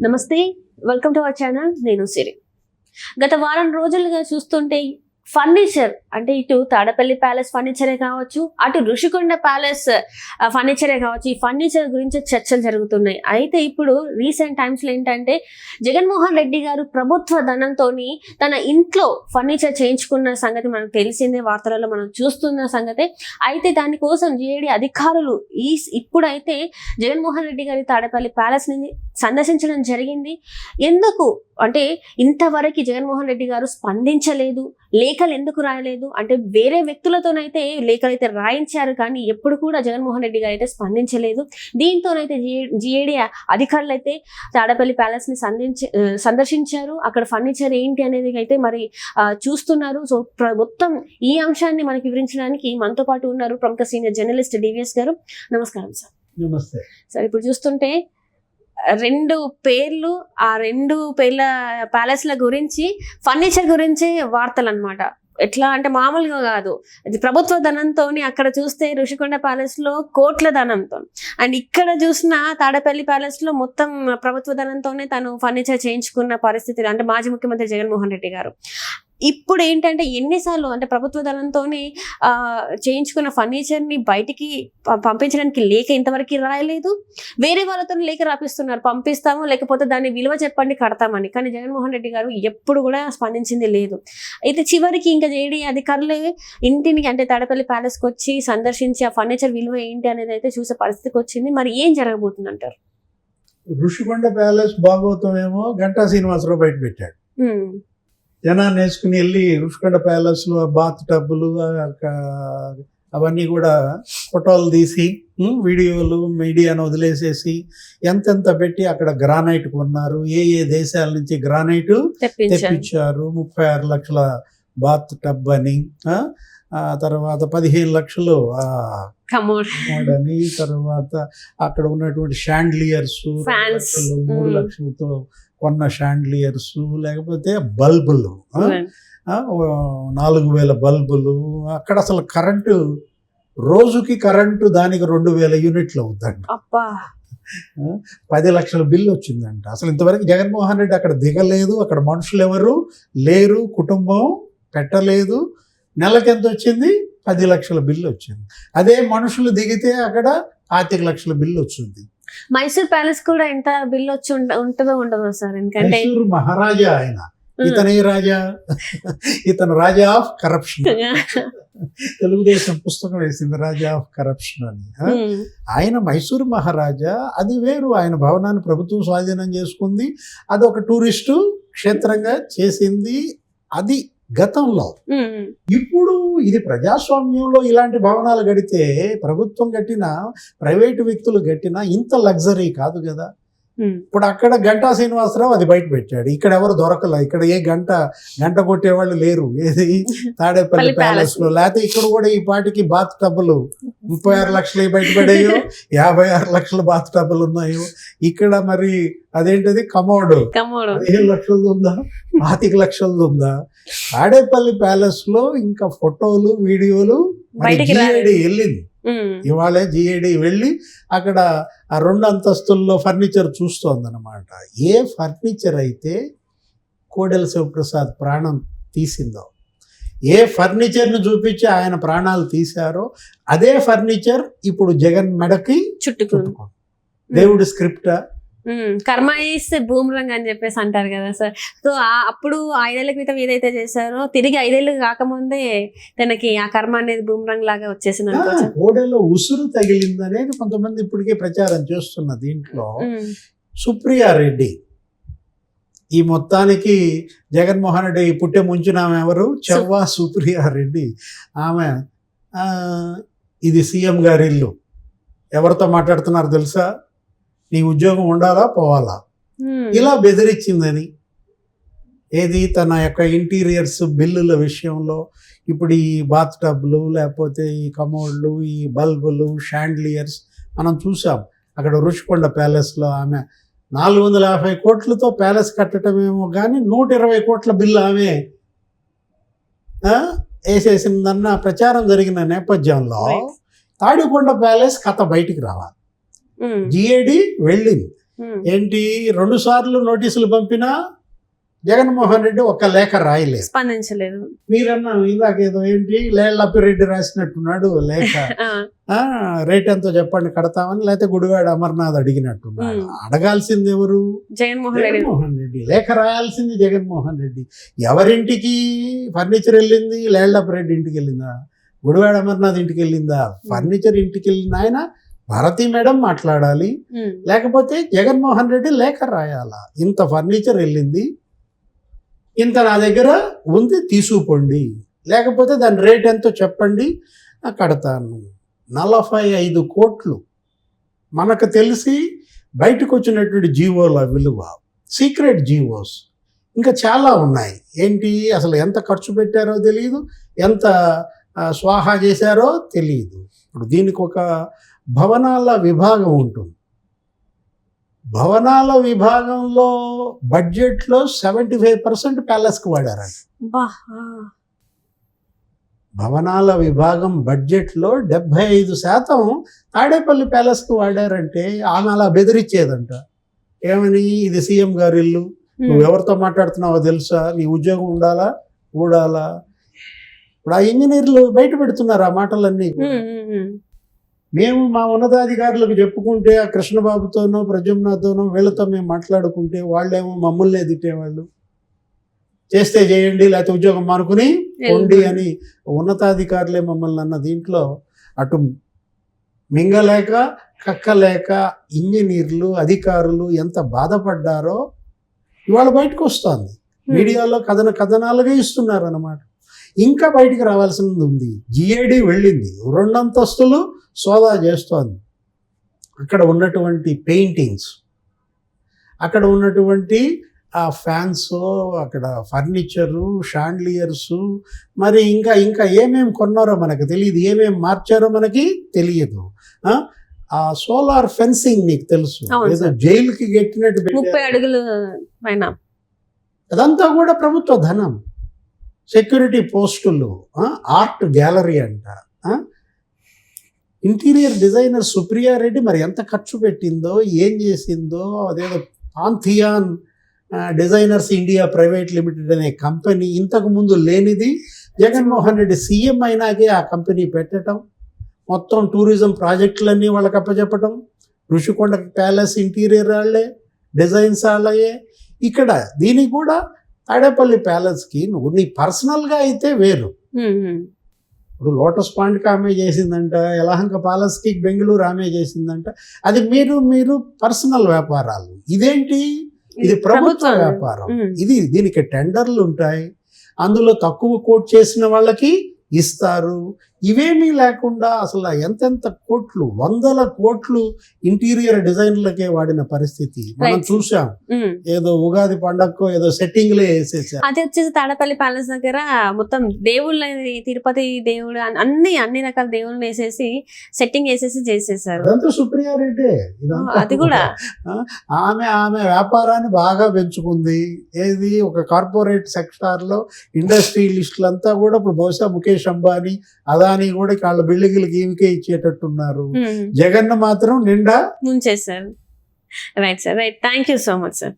నమస్తే, welcome to our channel. నేను సిరి. గత వారం రోజులుగా చూస్తుంటే ఫర్నిచర్ అంటే ఇటు తాడపల్లి ప్యాలెస్ ఫర్నిచరే కావచ్చు, అటు ఋషికొండ ప్యాలెస్ ఫర్నిచరే కావచ్చు, ఈ ఫర్నిచర్ గురించి చర్చలు జరుగుతున్నాయి. అయితే ఇప్పుడు రీసెంట్ టైమ్స్లో ఏంటంటే జగన్మోహన్ రెడ్డి గారు ప్రభుత్వ ధనంతో తన ఇంట్లో ఫర్నిచర్ చేయించుకున్న సంగతి మనకు తెలిసిందే, వార్తలలో మనం చూస్తున్న సంగతే. అయితే దానికోసం జీఏడీ అధికారులు ఇప్పుడైతే జగన్మోహన్ రెడ్డి గారి తాడపల్లి ప్యాలెస్ ని సందర్శించడం జరిగింది. ఎందుకు అంటే ఇంతవరకు జగన్మోహన్ రెడ్డి గారు స్పందించలేదు, లేఖలు ఎందుకు రాయలేదు అంటే వేరే వ్యక్తులతోనైతే లేఖలు అయితే రాయించారు, కానీ ఎప్పుడు కూడా జగన్మోహన్ రెడ్డి గారు అయితే స్పందించలేదు. దీంతోనైతే జీఏడీ అధికారులు అయితే తాడపల్లి ప్యాలెస్ ని సందర్శించారు. అక్కడ ఫర్నిచర్ ఏంటి అనేది అయితే మరి చూస్తున్నారు. సో మొత్తం ఈ అంశాన్ని మనకి వివరించడానికి మనతో పాటు ఉన్నారు ప్రముఖ సీనియర్ జర్నలిస్ట్ డివిఎస్ గారు. నమస్కారం సార్. నమస్తే సార్, ఇప్పుడు చూస్తుంటే రెండు పేర్ల ప్యాలెస్ల గురించి ఫర్నిచర్ గురించి వార్తలు అన్నమాట. ఎట్లా అంటే మామూలుగా కాదు, అది ప్రభుత్వ ధనంతో. అక్కడ చూస్తే ఋషికొండ ప్యాలెస్ లో కోట్ల ధనంతో, అండ్ ఇక్కడ చూసిన తాడపల్లి ప్యాలెస్ లో మొత్తం ప్రభుత్వ ధనంతోనే తను ఫర్నిచర్ చేయించుకున్న పరిస్థితి అంటే మాజీ ముఖ్యమంత్రి జగన్మోహన్ రెడ్డి గారు. ఇప్పుడు ఏంటంటే ఎన్నిసార్లు అంటే ప్రభుత్వ ధనంతోనే చేయించుకున్న ఫర్నిచర్ ని బయటికి పంపించడానికి లేఖ ఇంతవరకు రాయలేదు. వేరే వాళ్ళతో లేఖ రాపిస్తున్నారు, పంపిస్తాము లేకపోతే దాన్ని విలువ చెప్పండి కడతామని. కానీ జగన్మోహన్ రెడ్డి గారు ఎప్పుడు కూడా స్పందించింది లేదు. అయితే చివరికి ఇంకా జేడీ అధికారులే ఇంటిని అంటే తాడపల్లి ప్యాలెస్కి వచ్చి సందర్శించి ఆ ఫర్నిచర్ విలువ ఏంటి అనేది అయితే చూసే పరిస్థితికి వచ్చింది. మరి ఏం జరగబోతుంది అంటారు? ఋషికొండ ప్యాలెస్ భాగవతం ఏమో గంటా శ్రీనివాసరావు బయట పెట్టాడు. జనాన్ని వేసుకుని వెళ్ళి ఋషికొండ ప్యాలెస్లో బాత్ టబ్బులు అవన్నీ కూడా ఫోటోలు తీసి వీడియోలు మీడియాను వదిలేసేసి ఎంతెంత పెట్టి అక్కడ గ్రానైట్ కొన్నారు, ఏ దేశాల నుంచి గ్రానైట్ తెప్పించారు, 36 లక్షల బాత్ టబ్ అని, తర్వాత 15 లక్షలు అని, తర్వాత అక్కడ ఉన్నటువంటి షాండ్లియర్స్ 3 లక్షలతో కొన్న షాండ్లియర్స్, లేకపోతే బల్బులు 4000 బల్బులు. అక్కడ అసలు కరెంటు రోజుకి కరెంటు దానికి 2000 యూనిట్లు అవుతుందండి. 10 లక్షల బిల్లు వచ్చిందంట. అసలు ఇంతవరకు జగన్మోహన్ రెడ్డి అక్కడ దిగలేదు, అక్కడ మనుషులు ఎవరు లేరు, కుటుంబం పెట్టలేదు. నెలకి ఎంత వచ్చింది? 10 లక్షల బిల్లు వచ్చింది. అదే మనుషులు దిగితే అక్కడ 25 లక్షల బిల్లు వచ్చింది. మైసూర్ ప్యాలెస్ కూడా ఎంత బిల్ వచ్చి ఉంటుందో ఉండదో సార్? ఎందుకంటే మైసూర్ మహారాజా ఆయన, ఇతనే రాజా, ఇతను రాజా ఆఫ్ కరప్షన్. తెలుగుదేశం పుస్తకం వేసింది రాజా ఆఫ్ కరప్షన్ అని. ఆయన మైసూర్ మహారాజా, అది వేరు. ఆయన భవనాన్ని ప్రభుత్వం స్వాధీనం చేసుకుంది, అది ఒక టూరిస్టు క్షేత్రంగా చేసింది, అది గతంలో. ఇప్పుడు ఇది ప్రజాస్వామ్యంలో ఇలాంటి భవనాలు కడితే, ప్రభుత్వం కట్టిన ప్రైవేటు వ్యక్తులు కట్టిన ఇంత లగ్జరీ కాదు కదా. ఇప్పుడు అక్కడ గంటా శ్రీనివాసరావు అది బయట పెట్టాడు, ఇక్కడ ఎవరు దొరకల, ఇక్కడ ఏ గంట కొట్టేవాళ్ళు లేరు. ఏది తాడేపల్లి ప్యాలెస్ లో. లేకపోతే ఇక్కడ కూడా ఈ పాటికి బాత్ టబ్బులు 36 లక్షలు బయటపడాయో, 56 లక్షల బాత్ టబ్బులు ఉన్నాయో. ఇక్కడ మరి అదేంటది కమోడ్ 15 లక్షలది ఉందా, 25 లక్షలది ఉందా? తాడేపల్లి ప్యాలెస్ లో ఇంకా ఫోటోలు వీడియోలు జీఏడీ వెళ్ళింది. ఇవాళే జీఏడీ వెళ్ళి అక్కడ ఆ 2 అంతస్తుల్లో ఫర్నిచర్ చూస్తోందన్నమాట. ఏ ఫర్నిచర్ అయితే కోడెల శివప్రసాద్ ప్రాణం తీసిందో, ఏ ఫర్నిచర్ను చూపించి ఆయన ప్రాణాలు తీశారో, అదే ఫర్నిచర్ ఇప్పుడు జగన్ మెడకి చుట్టుకుంది. దేవుడి స్క్రిప్టా? కర్మ ఈస్ బూమరంగ్ అని చెప్పేసి అంటారు కదా సార్. సో అప్పుడు 5 ఏళ్ల క్రితం ఏదైతే చేశారో, తిరిగి 5 ఏళ్ళు కాకముందే తనకి ఆ కర్మ అనేది బూమరంగ్ లాగా వచ్చేసింది. కోడెలో ఉసురు తగిలిందనేది కొంతమంది ఇప్పటికే ప్రచారం చేస్తున్న దీంట్లో. సుప్రియారెడ్డి ఈ మొత్తానికి జగన్మోహన్ రెడ్డి పుట్టే ముంచిన ఆమె ఎవరు? చెవ్వా సుప్రియారెడ్డి. ఆమె ఇది సీఎం గారి ఇల్లు, ఎవరితో మాట్లాడుతున్నారు తెలుసా? నీ ఉద్యోగం ఉండాలా పోవాలా, ఇలా బెదిరించిందని. ఏది తన యొక్క ఇంటీరియర్స్ బిల్లుల విషయంలో. ఇప్పుడు ఈ బాత్ టబ్లు, లేకపోతే ఈ కమోడ్లు, ఈ బల్బులు, షాండ్లియర్స్ మనం చూసాం. అక్కడ ఋషికొండ ప్యాలెస్లో ఆమె 450 కోట్లతో ప్యాలెస్ కట్టడమేమో కానీ 120 కోట్ల బిల్లు ఆమె వేసేసిందన్న ప్రచారం జరిగిన నేపథ్యంలో తాడికొండ ప్యాలెస్ కథ బయటికి రావాలి. జీఏడీ వెళ్ళింది. ఏంటి 2 సార్లు నోటీసులు పంపినా జగన్మోహన్ రెడ్డి ఒక్క లేఖ రాయలేదు. స్పందించలేదు. మీరన్నా ఇందాకేదో ఏంటి లేళ్లప్పిరెడ్డి రాసినట్టున్నాడు లేఖ, రేట్ ఎంతో చెప్పండి కడతామని, లేకపోతే గుడివాడ అమర్నాథ్ అడిగినట్టున్నాడు. అడగాల్సింది ఎవరు? జగన్మోహన్ రెడ్డి. లేఖ రాయాల్సింది జగన్మోహన్ రెడ్డి. ఎవరింటికి ఫర్నిచర్ వెళ్ళింది? లేళ్లప్పిరెడ్డి ఇంటికి వెళ్ళిందా? గుడివాడ అమర్నాథ్ ఇంటికి వెళ్ళిందా? ఫర్నిచర్ ఇంటికి వెళ్ళిన ఆయన భారతీ మేడం మాట్లాడాలి, లేకపోతే జగన్మోహన్ రెడ్డి లేఖ రాయాలా? ఇంత ఫర్నిచర్ వెళ్ళింది, ఇంత నా దగ్గర ఉంది తీసుకుపోండి, లేకపోతే దాని రేట్ ఎంతో చెప్పండి కడతాను. 45 కోట్లు మనకు తెలిసి బయటకు వచ్చినటువంటి జీవోల విలువ, సీక్రెట్ జీవోస్ ఇంకా చాలా ఉన్నాయి. ఏంటి అసలు ఎంత ఖర్చు పెట్టారో తెలియదు, ఎంత స్వాహా చేశారో తెలియదు. ఇప్పుడు దీనికి ఒక భవనాల విభాగం ఉంటుంది. భవనాల విభాగంలో బడ్జెట్లో 75% ప్యాలెస్కి వాడారంట. భవనాల విభాగం బడ్జెట్లో 75% తాడేపల్లి ప్యాలెస్కి వాడారంటే ఆమె అలా బెదిరించేదంట. ఏమని? ఇది సీఎం గారి ఇల్లు, నువ్వు ఎవరితో మాట్లాడుతున్నావో తెలుసా, నీ ఉద్యోగం ఉండాలా ఊడాలా. ఇప్పుడు ఆ ఇంజనీర్లు బయట పెడుతున్నారు ఆ మాటలన్నీ. మేము మా ఉన్నతాధికారులకు చెప్పుకుంటే, ఆ కృష్ణబాబుతోనో ప్రజమ్నాతోనో వీళ్ళతో మేము మాట్లాడుకుంటే వాళ్ళేమో మమ్మల్ని తిట్టేవాళ్ళు. చేస్తే చేయండి, లేకపోతే ఉద్యోగం మానుకుని పొండి అని ఉన్నతాధికారులే మమ్మల్ని అన్న దీంట్లో అటు మింగలేక కక్కలేక ఇంజనీర్లు అధికారులు ఎంత బాధపడ్డారో ఇవాళ బయటకు వస్తుంది. మీడియాలో కథనాలుగా ఇస్తున్నారు అన్నమాట. ఇంకా బయటికి రావాల్సింది ఉంది. జిఐడి వెళ్ళింది, 2 అంతస్తులు సోదా చేస్తోంది. అక్కడ ఉన్నటువంటి పెయింటింగ్స్, అక్కడ ఉన్నటువంటి ఆ ఫ్యాన్స్, అక్కడ ఫర్నిచరు, షాండ్లియర్సు, మరి ఇంకా ఇంకా ఏమేమి కొన్నారో మనకు తెలియదు, ఏమేమి మార్చారో మనకి తెలియదు. ఆ సోలార్ ఫెన్సింగ్ నీకు తెలుసు, ఏదో జైలుకి గట్టినట్టు 30 అడుగుల పైన, అదంతా కూడా ప్రభుత్వ ధనం. సెక్యూరిటీ పోస్టులు, ఆర్ట్ గ్యాలరీ అంట. ఇంటీరియర్ డిజైనర్ సుప్రియా రెడ్డి మరి ఎంత ఖర్చు పెట్టిందో, ఏం చేసిందో. అదేదో పాంథియాన్ డిజైనర్స్ ఇండియా ప్రైవేట్ లిమిటెడ్ అనే కంపెనీ, ఇంతకు ముందు లేనిది జగన్మోహన్ రెడ్డి సీఎం అయినాకే ఆ కంపెనీ పెట్టడం, మొత్తం టూరిజం ప్రాజెక్టులన్నీ వాళ్ళకి అప్పచెప్పటం, ఋషికొండ ప్యాలెస్ ఇంటీరియర్ వాళ్ళే, డిజైన్స్ వాళ్ళే. ఇక్కడ దీనికి కూడా తాడేపల్లి ప్యాలెస్కి నువ్వు నీ పర్సనల్గా అయితే వేరు. ఇప్పుడు లోటస్ పాండ్కి ఆమె చేసిందంట, యలహంక ప్యాలెస్కి బెంగళూరు ఆమె చేసిందంట. అది మీరు పర్సనల్ వ్యాపారాలు. ఇదేంటి? ఇది ప్రభుత్వ వ్యాపారం. దీనికి టెండర్లు ఉంటాయి, అందులో తక్కువ కోట్ చేసిన వాళ్ళకి ఇస్తారు. ఇవేమీ లేకుండా అసలు ఎంతెంత కోట్లు, 100 కోట్లు ఇంటీరియర్ డిజైన్లకే వాడిన పరిస్థితి మనం చూసాం. ఏదో ఉగాది పండగకో ఏదో సెట్టింగ్లే వేసేసారు. అది వచ్చేసి తాడపల్లి ప్యాలెస్ దగ్గర మొత్తం దేవుళ్ళని, తిరుపతి దేవుడు, అన్ని రకాల దేవుళ్ళని వేసేసి సెట్టింగ్ వేసేసి చేసేసారు. అదంతా సుప్రియా రెడ్డి. అది కూడా ఆమె వ్యాపారాన్ని బాగా పెంచుకుంది. ఏది ఒక కార్పొరేట్ సెక్టార్లో ఇండస్ట్రియలిస్టులంతా కూడా ఇప్పుడు బహుశా ముఖేష్ అంబానీ, అదానీ కూడా వాళ్ళ బిల్డింగ్లకి ఈమెకే ఇచ్చేటట్టున్నారు. జగన్ మాత్రం నిండా ముంచేశారు. Right sir, right. Thank you so much sir.